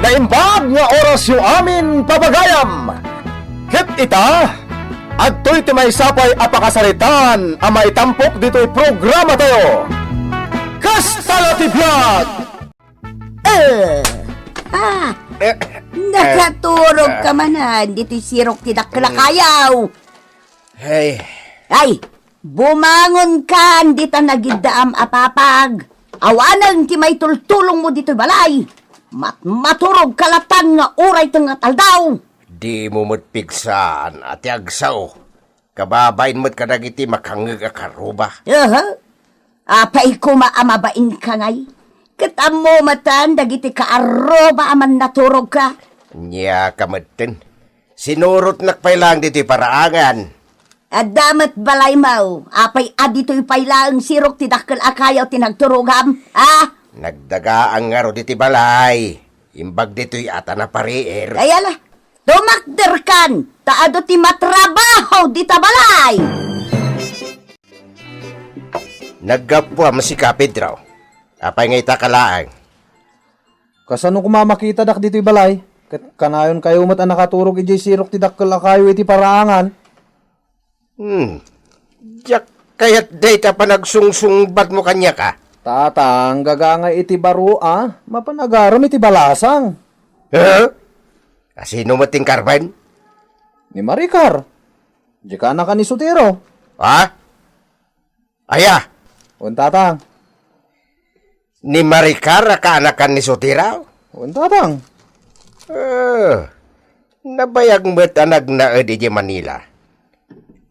naimbag nga oras yung amin pabagayam. Hit ita, adto'y timay sapay apakasalitan ang maitampok dito'y programa tayo. Kastalati Vlog! Nakaturog ka manan, dito'y sirok tidak kalakayaw. Hey, Ay, bumangon ka, di ta nagidaam apapag. Awanan ti may tultulong mo dito'y balay. Maturog kalatan nga uray tong ataldaw. di mo mo't pigsaan at yagsaw. Kababain mo't kadagiti makangag akaruba. Apay kumaamabain ka ngay. Katamo matan, dagiti kaaroba aman naturog ka. Nya kamaten. Sinurot nakpailang dito'y paraangan. Adamat balay mau, apay adito'y pailaang sirok ti dakkel akayaw tinagturugam. Nagdaga ang ngaro diti balay. Imbag dito'y ata na parier. Ayala, tumakder kan, taado ti matrabaho di tabalay. Naggapwa mo si Kapidro. Apay ngay takalaang. Kasano kumamakita dak dito'y balay? Kanayon kayo mat ang nakaturog ijay sirok ti dakkel akayo iti paraangan. Diyak kayat day ta pa nagsungsungbat mo kanya ka. Tatang, gagangay iti baro mapanagaram iti balasang. Sino mo ting karban? Ni Maricar. Di ka na ka ni Sotero. Ha? Aya, Un tatang. ni Maricar kaanakan ni Sotiraw? Un tatang. Nabayag mo't anag na di Manila.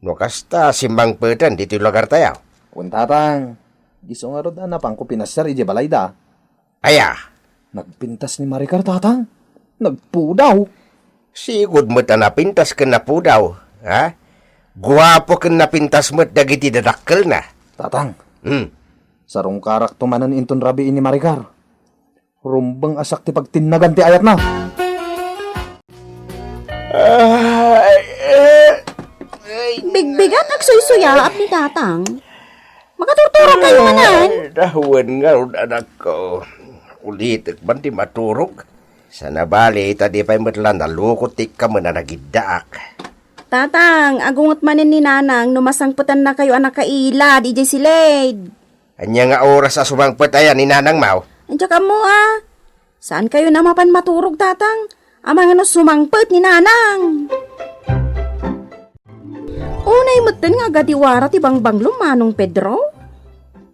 No kasta simbang pedan dito lugar tayo. Un tatang. Giso nga rod pang ko pinasar ije balay da. Aya, Nagpintas ni Maricar tatang. Nagpudaw. sigud mo't napintas ka na po daw. Ha? Guwapo ka napintas mo't dagiti dadakkel na. Tatang. Hmm. Sarong karak tumanan inton rabiin ni Maricar. Rumbang asak ti pagtinagan ti ayat na. Bigbigan agsuy-suya at ni tatang. Makaturturog kayo manan. Dahuan nga anak ko. Ulit man di maturog. Sa nabali, tadi pa'y matlan nalukotik ka mo na nagidaak. Tatang, agungot manin ni nanang, numasangputan na kayo anak kaila, DJ Silade. Anya nga oras sa sumangpot ayan ni Nanang Mau. Andiyan ka mo Saan kayo namapan maturog, tatang? Amang ano sumangpot ni nanang. Unay matan nga gadiwara ti bangbanglo manong Pedro?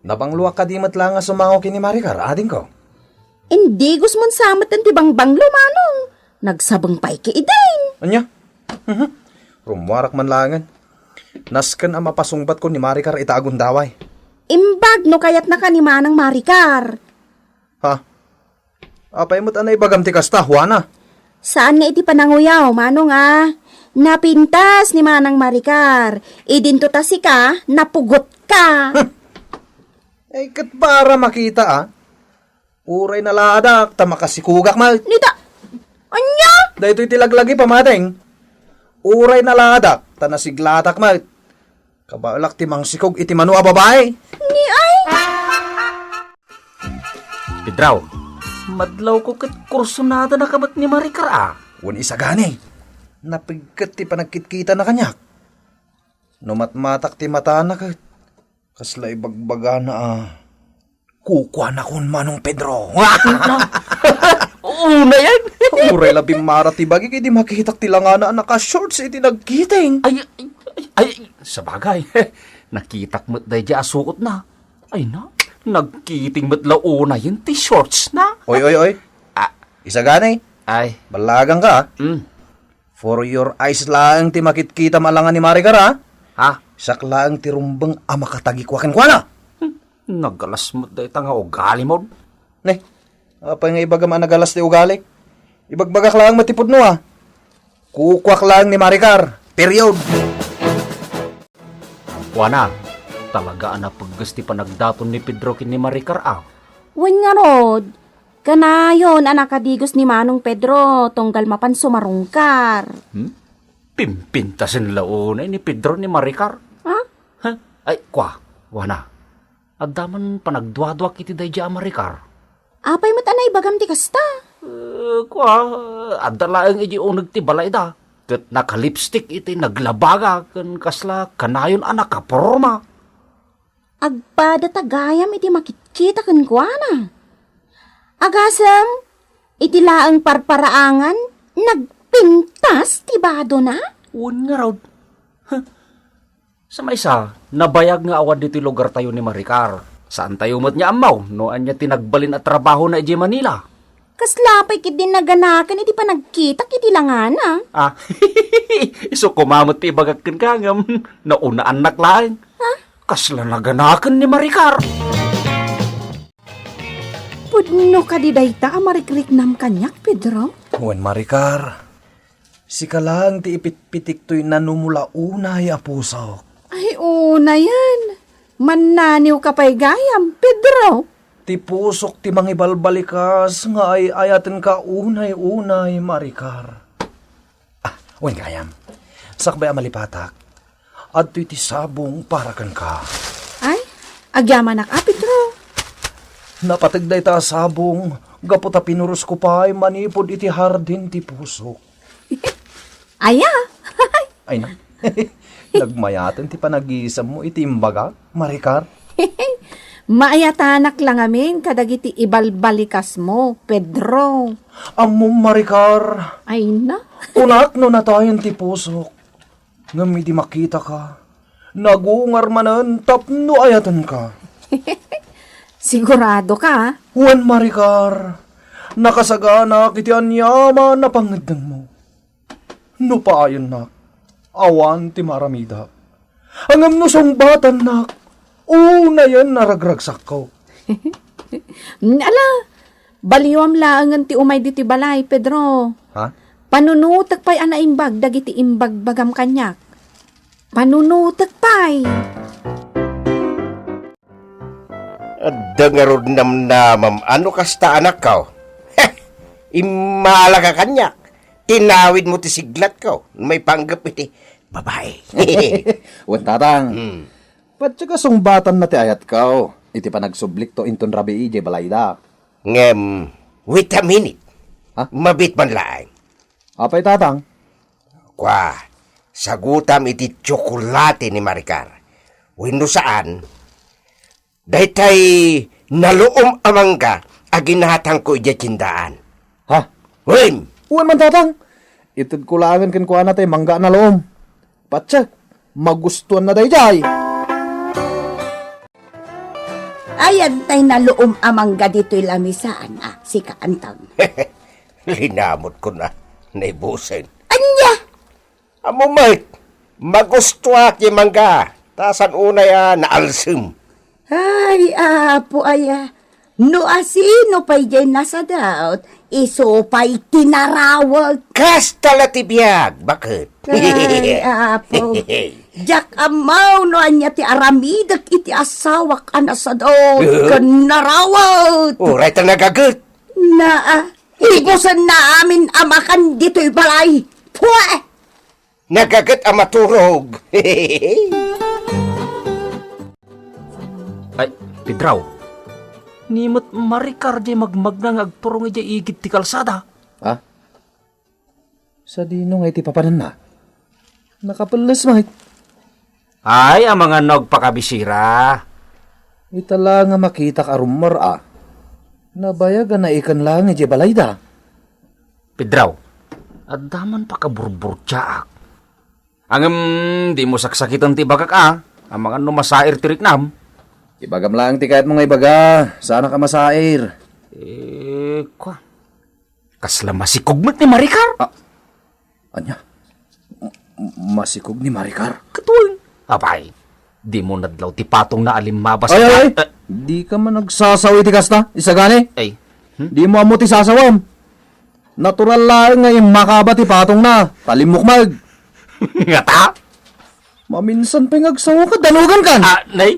Nabangluak ka di matlang nga sumango kini Maricar, ading ko. Hindi gusmon samat ang ti bangbanglo manong. Nagsabang pay ki ideng. Anya? Rumwarak man langan. Nasken ang mapasungbat ko ni Maricar itagon daway. Imbag no kayat na ka ni manang Maricar. Ha? Apay mo't anay bagam ti kasta, Juana. Saan nga iti pananguyaw, manong Napintas ni manang Maricar. Idinto ta si ka, napugot ka. Ay kat para makita Uray na ladak, tamakasikugak mal. Nita, anya? Dahito itilaglagi pamating. Uray na ladak, tanasiglatak mal. Kabalak timang sikog iti manu a babae. Ni ay? Pidraw, madlaw ko kat kursunada na kabat ni Maricar Wan isa gani. Napigkat ti panagkitkita na kanyak. Numatmatak ti mata na kat. Kasla ibagbaga na Kukwa na kun manong Pedro. Una yan. Uray labing marati bagi kay di makihitak tilangana naka-shorts iti nagkiting. Ay, sa bagay. Nakitak mo't day di asukot na. Ay na, nagkiting mo't launa yung t-shorts na. Oy. Isa gani. Ay, Balagang ka. For your eyes lang ti makitkita malangan ni Maricar Saklang ti rumbang amakatagikwakan kwa na. nagalas mo't day tanga ugali mo. Ne, apa nga ibaga nagalas ti ugali? Ibagbagak lang matipod no Kukwak lang ni Maricar. Period. Wana, talaga na paggusti pa nagdaton ni Pedro kin ni Maricar Wen nga rod. Kanayon anak kadigos ni manong Pedro, tunggal mapan sumarungkar. Pimpintasin launay ni Pedro ni Maricar. Ay, wana. Adaman panagdwadwa kiti day di Maricar. Apay mo't anay bagam ti kasta. Adalaang iti unag ti balay da. Kat naka-lipstick iti naglabaga kan kasla kanayon anak kaporma. Agpada tagayam iti makikita kan kuana. Agasam, iti laang parparaangan, nagpintas ti bado na? Un nga raw. Sa may isa, nabayag nga awan dito lugar tayo ni Maricar. Saan tayo mo't niya amaw, no anya tinagbalin at trabaho na iti Manila. Kaslapay kit din naganakan, iti pa nagkita kiti langana. Ah, iso kumamot ti bagagkan kangam, nauna anak lang. Kasla naganakan ni Maricar. Pudno ka di dayta, amarikrik-nam kanyak, Pedro? Wen Maricar, si kalang ti ipit-pitik to'y nanumula unay a puso. Ay, una yan. Mananiw ka pa'y gayam, Pedro. Ti pusok ti mangibalbalikas nga ay ayaten ka unay-unay, Maricar. Wen gayam, sakbay a malipatak, at ti sabong para kan ka. Ay, agyaman ak, Pedro. Napatagday ta sabong, gaputa pinuros ko pa ay manipod iti hardin ti pusok. Aya. Ay na, nagmayaten ti panag-iisam mo iti imbaga, Maricar. Maayatanak lang amin kadagiti ibalbalikas mo, Pedro. Amo, Maricar, Ay na. unak no natayan ti pusok. Ngam di makita ka, nagungar manan tapno ayatan ka. Sigurado ka? Juan Maricar, nakasagana kiti anyama na pangadang mo. No paayon na, awan ti maramida. Angam no song batan na, una yan naragragsak ko. Ala, baliwam laangan ti umay diti balay, Pedro. Ha? Panunutag pa'y anaimbag, dagiti imbag bagam kanyak. Panunutag pa'y. Dengarod namnamam, ano kasta anak ka? Imala ka kanyak. Tinawid mo ti siglat ko. May panggap iti babae. Wen tatang, patsaka sungbatan na ti ayat ka. Iti pa nagsublik to inton rabi ije balayda. Ngem, wait a minute. Ha? Mabit man lang. Apay tatang? Kwa, sagutam iti tsokolate ni Maricar. Wino saan, daytay naluom amang ka, aginahatang ko ija tindaan. Ha? Wim! Uwan man tatang. Itid kulangan kan kuha natay mangga na loom. Patsak, magustuhan na dayjay. Ayan tay na luom amangga dito'y lamisaan, si Kaantang. Linamot ko na, naibusin. Anya! Amo mait, magustuhat yung mangga. Tasan una naalsum. Ay, apo aya. No asino pa'y dyan nasa daot, iso pa'y tinarawag. Kasta latibiyag, bakit? Ay, apo. Jak amaw no anya ti aramidak iti asawak anas sa daot, kanarawag. Uray ta nagagut. Na, ibusan na amin amakan dito'y balay. Pwe! Nagagut ang maturog. Ay, Pedraw. Nimot Maricar di magmag na agturong ija igit ti kalsada. Ha? Sa dino nga iti papanan na. Nakapalas mahit. Ay, ang mga nagpakabisira. Itala nga makita ka rumor Nabayagan na ikan lang ije balayda. Pedraw, at daman pa kaburbur tsaak. Angam, di mo saksakitan ti bagak ang mga numasair tiriknam. Ibagam lang ti kahit mga ibaga. Sana ka masair. Kwa. Kasla masikugmat ni Maricar. Anya? Masikog ni Maricar? Katuwing. Apay, di mo nadlaw ti patong na alimbabas. Ay! Di ka man nagsasawi ti kasta. Isa gani? Ay, Di mo amo ti sasawam. Natural lang ngayon makaba ti patong na. Talimukmag. nga ta? Maminsan pingagsawa ka, dalugan kan. Nay?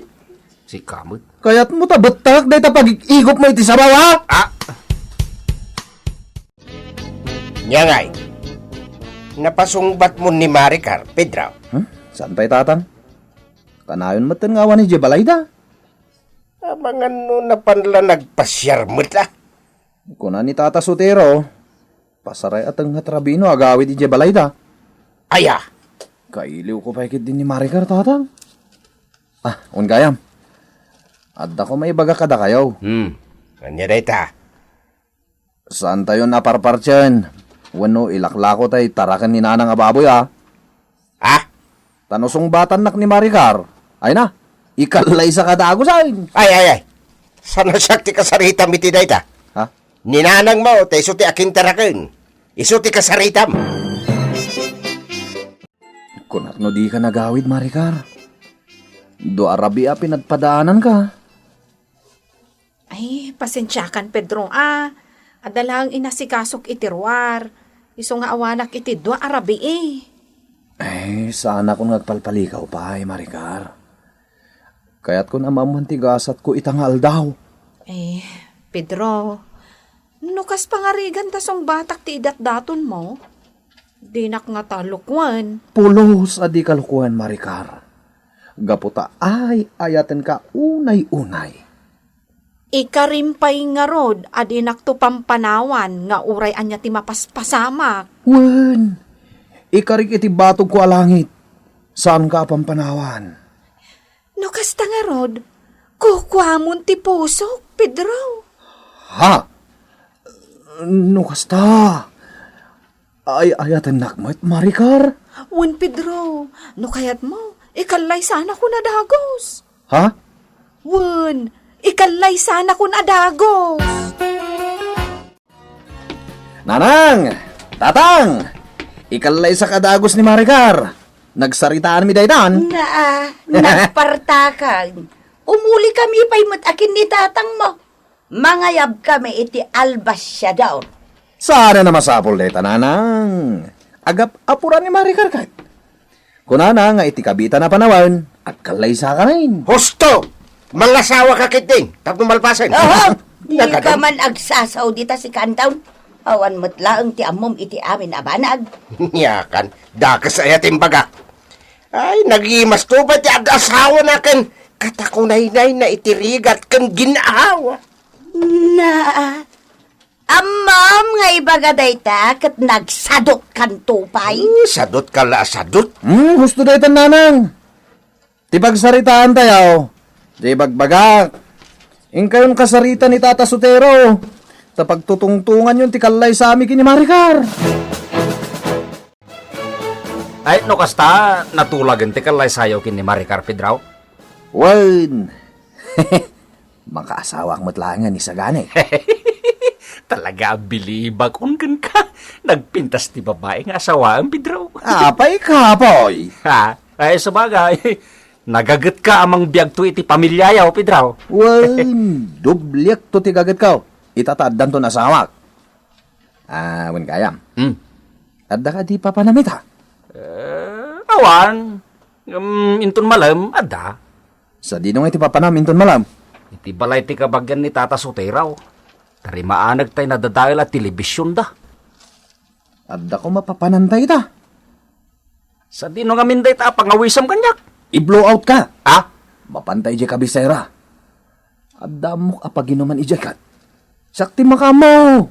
Si Kamot. Kaya't mo tabatak day ta pag-igop mo iti sabaw ha? Nyangay, napasungbat mo ni Maricar, Pedraw. Saan pa'y tatang? Kanayon matan nga ni Jebalayda. Mga no na panla nagpasyar mo ta. Kuna ni Tata Sotero, Pasaray at ang hatrabino agawid di balay da. Aya! Kailiw ko pa ikit din ni Maricar, tatang. Ungayam. Adda ko may baga kada kayo. Kanya dayta. Saan tayo naparpartyan? Wano ilaklako tay tarakan ni nanang ababoy Ah? Tanusong batan nak ni Maricar. Ay na, ikalay sa kadago sa'yo. Ay. Sana sakti kasaritam iti dayta. Ha? Ninanang mo, te isuti akin taraken. Isuti kasaritam. Kunak no di ka nagawid, Maricar. Do arabi pinagpadaanan ka. Ay, pasensyakan, Pedro. Adalang inasikasok itirwar. Iso nga awanak iti dua arabi Sana kung nagpalpalikaw pa, Maricar. Kaya't kung amamantigasat ko itangal daw. Pedro, nukas pangarigan tasong batak ti idat-daton mo. Dinak nga talukwan. Pulos adi kalukuhan, Maricar. Gaputa ay ayaten ka unay-unay. Ikarimpay nga rod, adinak to pampanawan, nga uray anya ti mapaspasamak. Wen, ikarik iti batog ko alangit. Saan ka pampanawan? Nukas ta nga rod, kukwamon ti pusok, Pedro. Ha? Nukasta. Ay ayaten nakmat, Maricar. Wen, Pedro, no kayat mo, ikalay sana ko na dagos. Ha? Wen, ikalay sana ko na dagos. Nanang! Tatang! Ikalay sa kadagos ni Maricar. Nagsaritaan mi daytan. Nagpartakan. Umuli kami pa'y matakin ni tatang mo. Mangayab kami iti albas siya daw. Sana na masapol dayta, nanang. Agap apuran ni Maricar kahit. Kunana nga iti kabita na panawan, at kalay sa kanain. Husto! Malasawa ka kiting. Tapos malpasan. Di ka man agsasaw dita si Kantaon. Awan mo't laang ti amom iti amin abanag. Yakan, dakas ay ating baga. Ay, nagimas to ba ti ag-asawa na kan katakunay-nay na itirigat kan ginaawa. Amam nga ibaga dayta kat nagsadok kan tupay. Sadot ka la, sadot. Gusto daytan, nanang. Tipagsaritaan tayo. Tipagbagak. Ingkayon kasarita ni Tata Sotero. Tapagtutungtungan yun ti kalay sa amin kini Maricar. Ay, no kasta, natulagan ti kalay sayo kin ni Maricar, Pedro. Wen. Makaasawa ang matlangan ni Sagane. Talaga bilibag ungan ka. Nagpintas ti babae nga asawaan, Pedro. Apay kapoy. Ha? Ay, sabagay. Nagagat ka amang biyag to iti pamilyayaw, Pedro. Wen. Dubliak to ti gagat ka. Itataddan to nasawak. Wen kayam. Adda ka di papanamit ha? Awan. Intun malam, ada. Sa dinong iti papanam inton malam. Iti balay ti kabagyan ni Tata Soteraw. Tarimaanag tayo nadadahil at telebisyon da. Adda ko mapapanantay ta. Sa dino nga minday ta pangawisam kanyak. I-blow out ka. Ah? Mapantay di kabisera. Adda mo kapaginuman ijakat. Sakti makamo.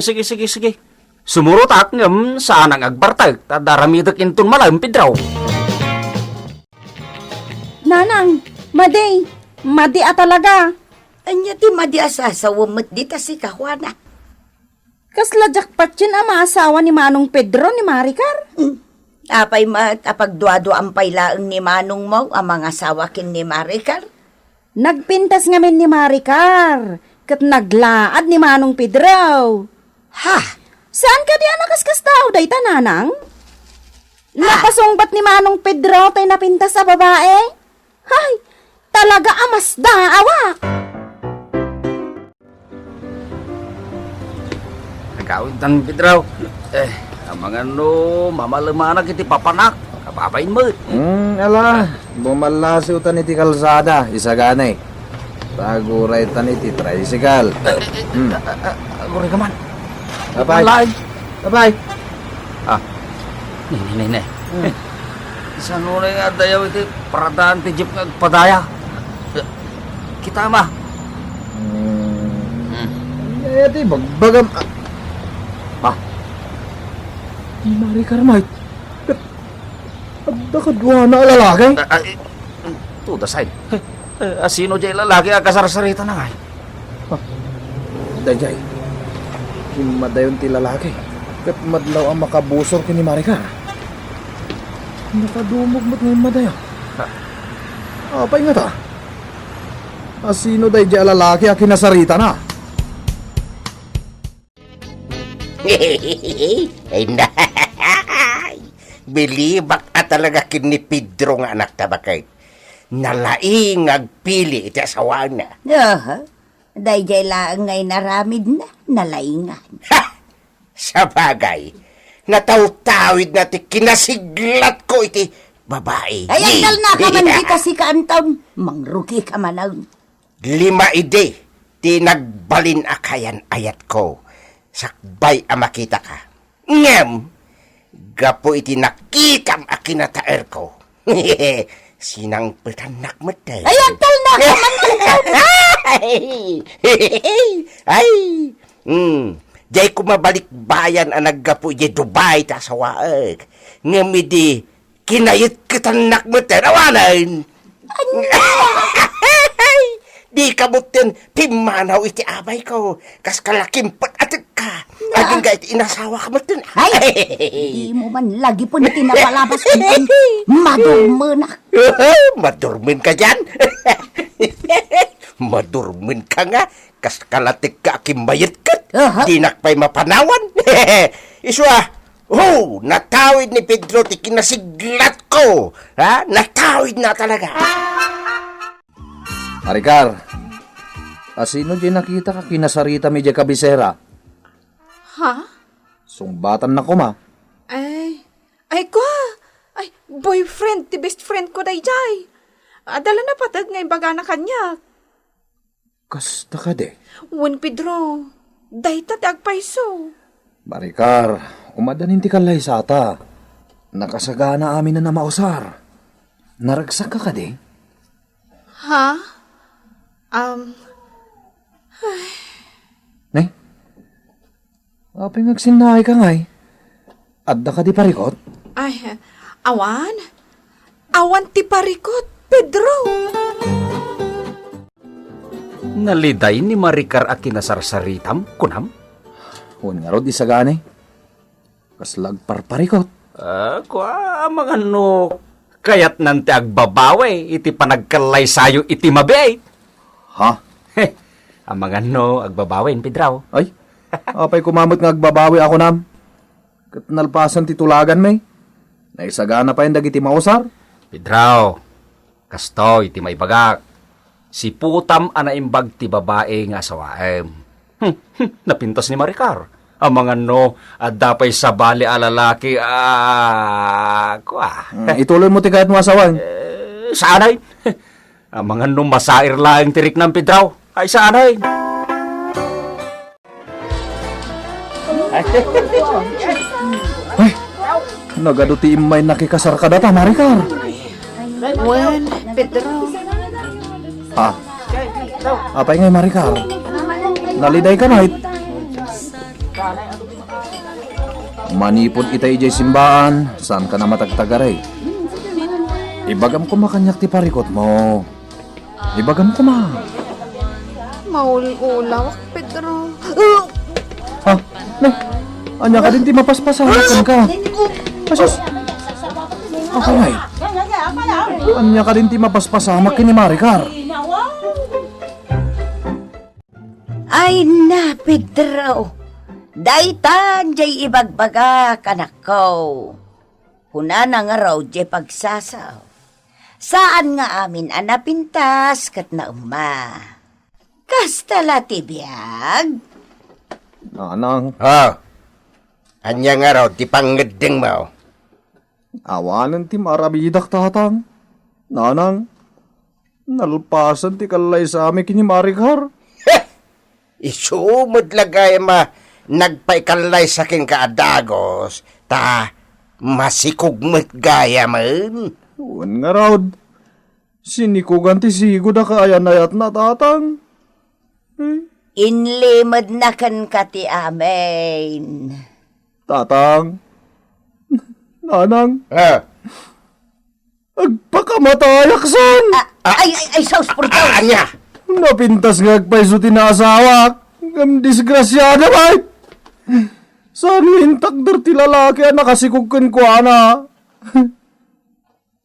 Sige. Sumurot at ngam saan ang agbartag. Tadaramidak intun malam, Pedro. Nanang, Madi talaga. Anya ti madi asasawamot dita si Kahwana. Kasla jackpot yun ang maasawa ni Manong Pedro ni Maricar. Apay apagduado ang pailaang ni Manong mo ang mga sawakin ni Maricar. Nagpintas ngamin ni Maricar. Kat naglaad ni Manong Pedro. Ha? Saan ka di anakaskas tao, day tananang? Napasungbat ni Manong Pedro tayo napintas sa babae? Hay, talaga amas daawa. Nagawin tan, Pedro. Ang mga mamalumanag iti papanak. Kapapain mo. Ala, bumalasiw tan iti kalsada, isaganay. Taguray tan iti tricycle. Aguray ka man. Babay. Lain. Babay. Nene. Sa nunay nga dayaw iti paradaan ti jeep nga padaya. Kita ma. Iti bagbagam. Ni Maricar, Mike. Adda kadwa na lalaki. To the side. Asino jay lalaki ang kasarsarita na nga. Dayjay. Himadayon ti lalaki. Kat madlaw ang makabusor kini Maricar. Nakadumog mo't ngayon madayo. Apay nga ta. Asino dayjay lalaki ang kinasarita na. Ay na. Bilibak at talaga kini Pedro nga anak tabakay. Nalaing agpili iti asawa na. Dayjay lang ngay naramid na, nalaingan. Ha! Sa bagay, nataw-tawid na ti kinasiglat ko iti babae. Ay, andal na ka man di kasi kaantaon, mangruki ka man. 5 ide, ti nagbalin akayan ayat ko. Sakbay a makita ka. Ngem, gapo iti nakikam a kinataer ko. Sinang petanak matay. Ay, andal na ka man Ay, jay ko mabalik bayan ang naggapo di Dubai ta sa waag. Ngamidi, kinayit kitanak mo terawanan. Di kamutin, pimanaw iti abay ko. Kas kalakimpot atig ka. Aging ga iti inasawa ka mo tin. Ay, di mo man lagi po na tinapalabas ko man. Madurmanak. Madurmin ka dyan? Madurmin ka nga. Kas kalatik ka akimbayit ka. Di nakpay mapanawan. Iswa, natawid ni Pedro ti kinasiglat ko. Ha? Natawid na talaga. Maricar, asino jay nakita ka kinasarita mi jay kabisera? Ha? Sungbatan na ko ma. Ay kwa! Ay, boyfriend, ti best friend ko dayjay. Adala na patag ngay baga na kanya. Kasta ka de. Wen Pedro, dayta ti agpaiso. Maricar, umadanin ti kalay sata. Nakasagana amin na mausar. Naragsak ka de. Ha? Ne? Aping agsinay ka ngay. Adda ka di parikot? Ay, awan? Awan ti parikot, Pedro. Naliday ni Maricar a kinasarsaritam, kunam? Huwag nga rod isagani. Kaslag parparikot. Kwa, mga no, kayat nante agbabawe, iti panagkalay sayo iti mabay. Ha? Ang mga no, agbabawin, Pedraw. Ay, apay kumamot nga agbabawi ako nam. Kat nalpasan titulagan may. Naisagana pa yung dagiti mausar. Pedraw, kasto iti may bagak. Si putam anaimbag ti babae nga sawaem. Napintas ni Maricar. Ang mga no, at dapay sa bali alalaki, kwa. Ituloy mo ti kahit mo asawan. Saanay? Ang mga no, masair lang tirik ng Pedraw. Ay, saanay? Ay, nagaduti imay nakikasar ka data, Maricar. Wen, Pedro. Ha? Apay ngay, Maricar. Naliday ka night. Manipod itay jay simbaan, saan ka na matagtagaray? Ibagam ko makanyak ti parikot mo. Ibagam ko ma. Maul-ulawak, Pedro. Ha? Ne? Anya ka din ti mapaspasahan ka. Asus. Okay ngay. Anya ka din ti mapaspasamak kini Maricar. Ay na, Pedro. Daytan jay ibagbaga kanak ko. Kuna na nga raw jay pagsasaw. Saan nga amin anapintas kat na Kastala tibiyag? Nanang, Anya nga raw, ti panggedeng mo. awanan ti marabidak tatang. Nanang, nalpasan ti kalay sa amin kini Maricar. Isumod lagay nagpaikalay sa king kaadagos, ta masikugmet gaya man. Uwan nga raw, sinikugan ti sigod na kayan-ayat na tatang. Inlimad na kan kati amin. Tatang, Nanang, Ah, agpakamatay aksan. Ay, saus por saus. anya? Napintas nga agpaiso tinaasawa. Ngam disgrasyada ba? Saan yung takder ti lalaki ang nakasikugkan ko, ana?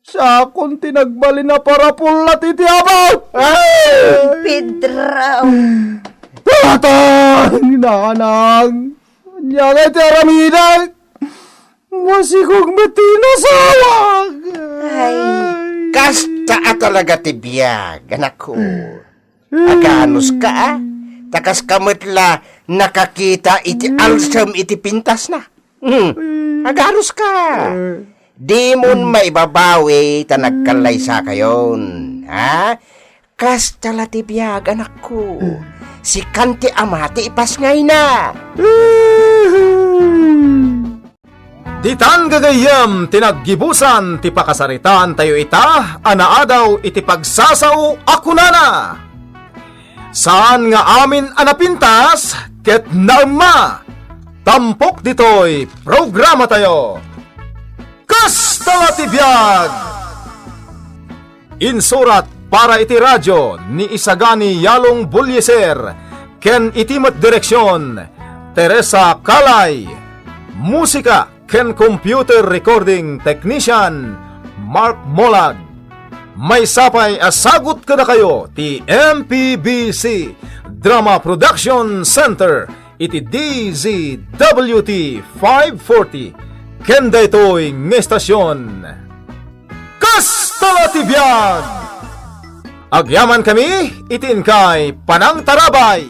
Siya akong tinagbali na para pulat iti abot! Pedro. Tatang! Nanang! Nya nga iti aramida! Masikog matinasawag! Kasta talaga ti biyag, anak ko. Aganos ka, ah? Takas kamatla nakakita iti alsam iti pintas na. Aganos ka. Di mon maibabawi ta nagkalaysa kayon. Ha? Kasta la ti biyag, anak ko. Si kanti amati ipas ngay na. Ditan gagayam tinaggibusan ti pakasaritan tayo ita, anaadaw iti pagsasao ako nana. Saan nga amin anapintas, ket naama, tampok ditoy programa tayo. Kasta ti biag! Insurat para iti radyo ni Isagani Yalong Bulyeser, ken itimat direksyon, Teresa Kalay. Musika ken computer recording technician, Mark Molag. May sapay asagot kada kayo ti MPBC Drama Production Center iti DZWT 540 kenda ito'y ngestasyon. Kasta ti biag! Agyaman kami itin kay Panang Tarabay.